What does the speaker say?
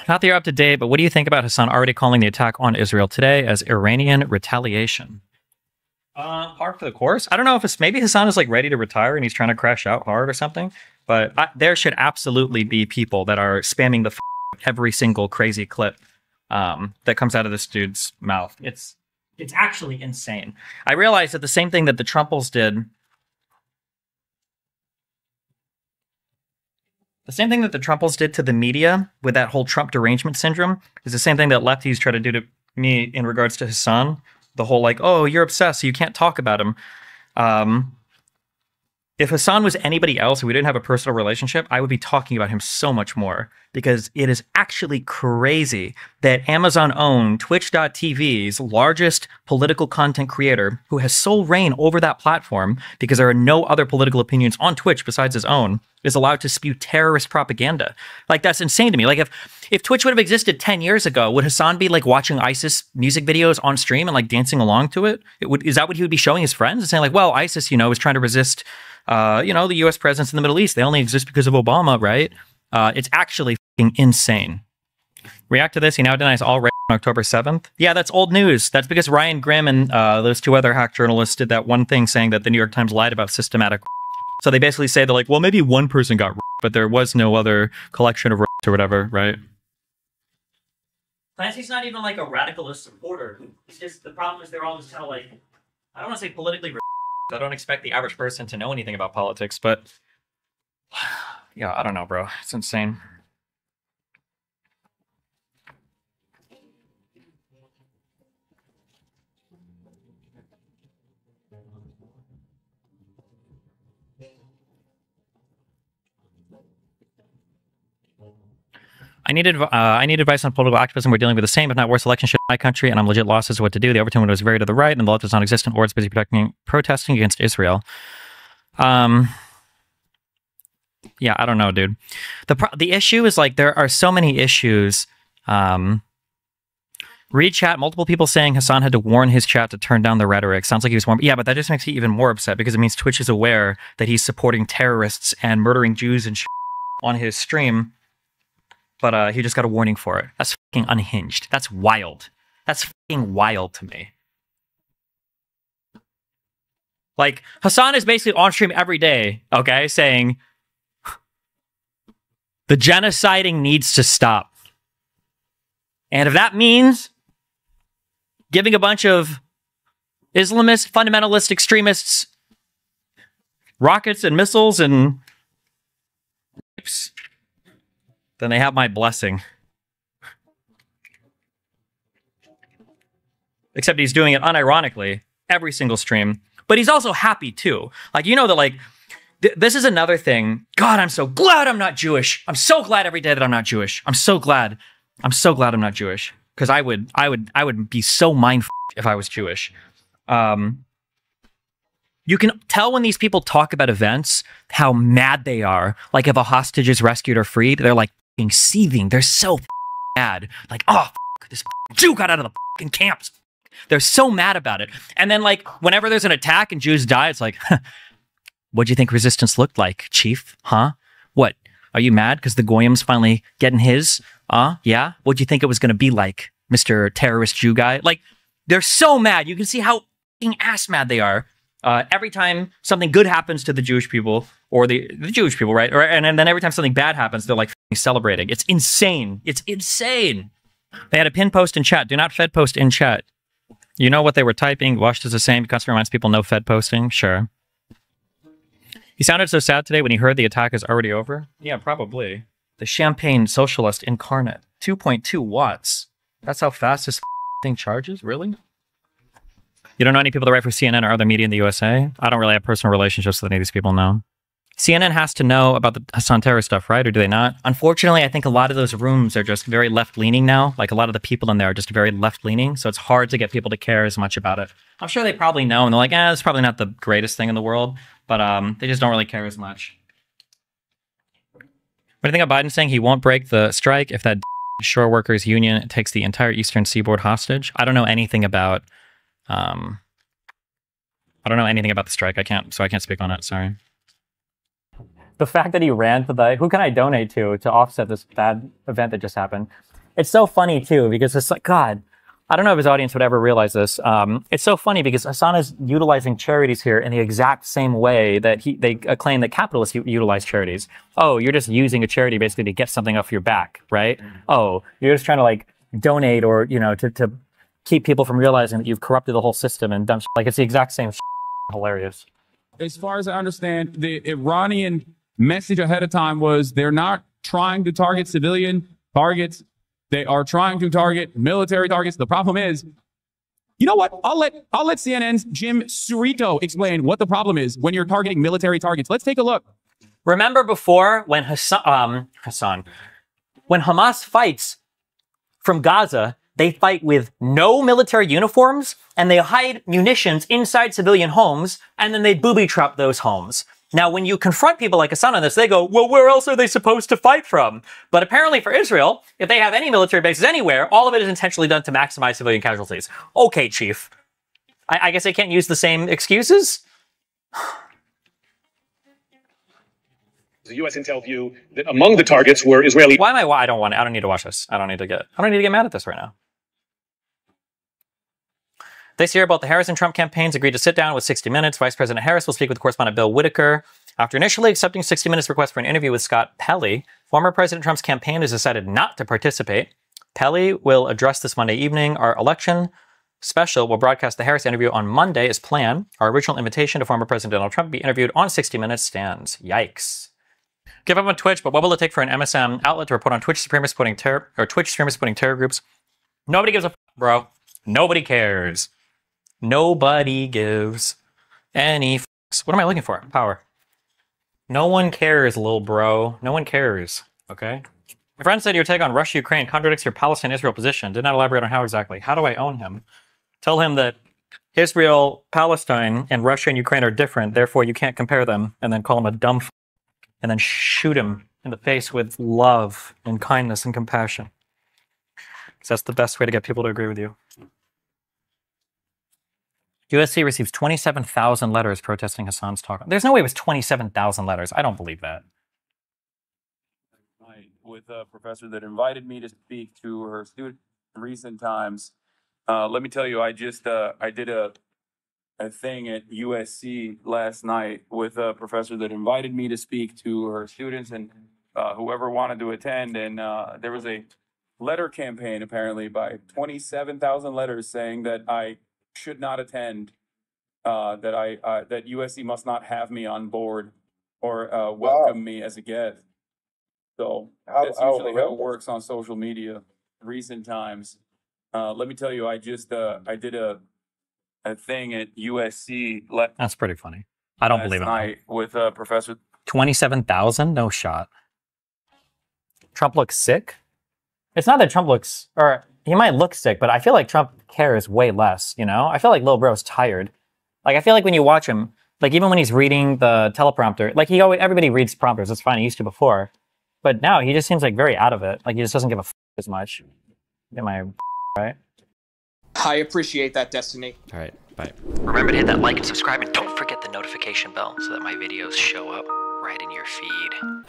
Not that you're up to date, but what do you think about Hasan already calling the attack on Israel today as Iranian retaliation? Par for the course. I don't know if it's maybe Hasan is like ready to retire and he's trying to crash out hard or something. But there should absolutely be people that are spamming the every single crazy clip that comes out of this dude's mouth. It's actually insane. I realized that the same thing that the Trumples did. The same thing that the Trumples did to the media with that whole Trump derangement syndrome is the same thing that lefties try to do to me in regards to Hasan. The whole like, oh, you're obsessed, so you can't talk about him. If Hasan was anybody else and we didn't have a personal relationship, I would be talking about him so much more because it is actually crazy that Amazon owned Twitch.tv's largest political content creator who has sole reign over that platform because there are no other political opinions on Twitch besides his own is allowed to spew terrorist propaganda. Like, that's insane to me. Like, if Twitch would have existed 10 years ago, would Hasan be like watching ISIS music videos on stream and like dancing along to it? Is that what he would be showing his friends and saying like, well, ISIS, is trying to resist the U.S. presence in the Middle East. They only exist because of Obama, right? It's actually fucking insane. React to this. He now denies all rape on October 7th. Yeah, that's old news. That's because Ryan Grimm and those two other hack journalists did that one thing saying that the New York Times lied about systematic. So they basically say they're like, well, maybe one person got raped, but there was no other collection of rapes or whatever, right? Clancy's not even like a radicalist supporter. It's just the problem is they're all just kind of like, I don't want to say politically. I don't expect the average person to know anything about politics, but yeah, I don't know, bro. It's insane. I need advice on political activism. We're dealing with the same, if not worse, election shit in my country, and I'm legit lost as to what to do. The overtone was very to the right, and the left is non-existent, or it's busy protesting against Israel. Yeah, I don't know, dude. The issue is like there are so many issues. Read chat, multiple people saying Hasan had to warn his chat to turn down the rhetoric. Sounds like he was warned. Yeah, but that just makes me even more upset because it means Twitch is aware that he's supporting terrorists and murdering Jews and shit on his stream. But he just got a warning for it. That's fucking unhinged. That's wild. That's fucking wild to me. Like, Hasan is basically on stream every day, okay, saying, the genociding needs to stop. And if that means giving a bunch of Islamist, fundamentalist extremists rockets and missiles and then they have my blessing. Except he's doing it unironically every single stream. But he's also happy too. Like, that like, this is another thing. God, I'm so glad I'm not Jewish. I'm so glad every day that I'm not Jewish. I'm so glad I'm not Jewish. Because I would be so mind-f***ed if I was Jewish. You can tell when these people talk about events how mad they are. Like if a hostage is rescued or freed, they're like seething. They're so mad. Like, oh, this Jew got out of the camps. They're so mad about it. And then like whenever there's an attack and Jews die, it's like, what'd you think resistance looked like, chief? Huh? What? Are you mad because the Goyim's finally getting his? Yeah? What'd you think it was going to be like, Mr. Terrorist Jew guy? Like, they're so mad. You can see how ass mad they are. Every time something good happens to the Jewish people, or the Jewish people, right? And then every time something bad happens, they're like celebrating. It's insane. It's insane. They had a pin post in chat. Do not Fed post in chat. You know what they were typing? Washed is the same. Constantly reminds people no Fed posting. Sure. He sounded so sad today when he heard the attack is already over. Yeah, probably. The champagne socialist incarnate. 2.2 watts. That's how fast this thing charges? Really? You don't know any people that write for CNN or other media in the USA? I don't really have personal relationships with any of these people, no. CNN has to know about the Hasan terrorist stuff, right? Or do they not? Unfortunately, I think a lot of those rooms are just very left-leaning now. Like, a lot of the people in there are just very left-leaning, so it's hard to get people to care as much about it. I'm sure they probably know, and they're like, it's probably not the greatest thing in the world, but they just don't really care as much. What do you think of Biden saying he won't break the strike if that shore workers union takes the entire eastern seaboard hostage? I don't know anything about... I don't know anything about the strike. I can't speak on it. Sorry. the fact that he ran to the, who can I donate to offset this bad event that just happened? It's so funny too, because it's like, God, I don't know if his audience would ever realize this. It's so funny because Hasan is utilizing charities here in the exact same way that they claim that capitalists utilize charities. Oh, you're just using a charity basically to get something off your back, right? Oh, you're just trying to like donate or, you know, to keep people from realizing that you've corrupted the whole system and dumb shit. Like, it's the exact same shit. Hilarious. As far as I understand, the Iranian message ahead of time was they're not trying to target civilian targets. They are trying to target military targets. The problem is, you know what? I'll let CNN's Jim Surito explain what the problem is when you're targeting military targets. Let's take a look. Remember before when when Hamas fights from Gaza, they fight with no military uniforms and they hide munitions inside civilian homes and then they booby-trap those homes. Now, when you confront people like Hasan on this, they go, well, where else are they supposed to fight from? But apparently for Israel, if they have any military bases anywhere, all of it is intentionally done to maximize civilian casualties. Okay, chief. I guess I can't use the same excuses? The U.S. intel view that among the targets were Israeli. I don't need to watch this. I don't need to get mad at this right now. This year, both the Harris and Trump campaigns agreed to sit down with 60 Minutes. Vice President Harris will speak with correspondent Bill Whitaker. After initially accepting 60 Minutes' request for an interview with Scott Pelley, former President Trump's campaign has decided not to participate. Pelley will address this Monday evening. Our election special will broadcast the Harris interview on Monday as planned. Our original invitation to former President Donald Trump to be interviewed on 60 Minutes stands. Yikes. Give up on Twitch, but what will it take for an MSM outlet to report on Twitch streamers supporting terror groups? Nobody gives a bro. Nobody cares. Nobody gives any fucks. What am I looking for? Power. No one cares, little bro. No one cares. Okay? My friend said your take on Russia-Ukraine contradicts your Palestine-Israel position. Did not elaborate on how exactly. How do I own him? Tell him that Israel, Palestine, and Russia and Ukraine are different, therefore you can't compare them, and then call him a dumb f***, and then shoot him in the face with love and kindness and compassion. Because that's the best way to get people to agree with you. USC receives 27,000 letters protesting Hasan's talk. There's no way it was 27,000 letters. I don't believe that. With a professor that invited me to speak to her student in recent times. Let me tell you, I did a thing at USC last night with a professor that invited me to speak to her students and whoever wanted to attend. And there was a letter campaign apparently by 27,000 letters saying that I should not attend, that USC must not have me on board or welcome me as a guest. So that's usually how it works on social media. Recent times. Let me tell you, I did a thing at USC. That's pretty funny. I don't believe it. Night with a professor. 27,000? No shot. Trump looks sick? It's not that Trump looks, or he might look sick, but I feel like Trump cares way less, you know? I feel like Lil Bro's tired. Like, I feel like when you watch him, like even when he's reading the teleprompter, like everybody reads prompters, it's fine, he used to before. But now he just seems like very out of it. Like he just doesn't give a f as much. Get my right? I appreciate that, Destiny. All right, bye. Remember to hit that like and subscribe, and don't forget the notification bell so that my videos show up right in your feed.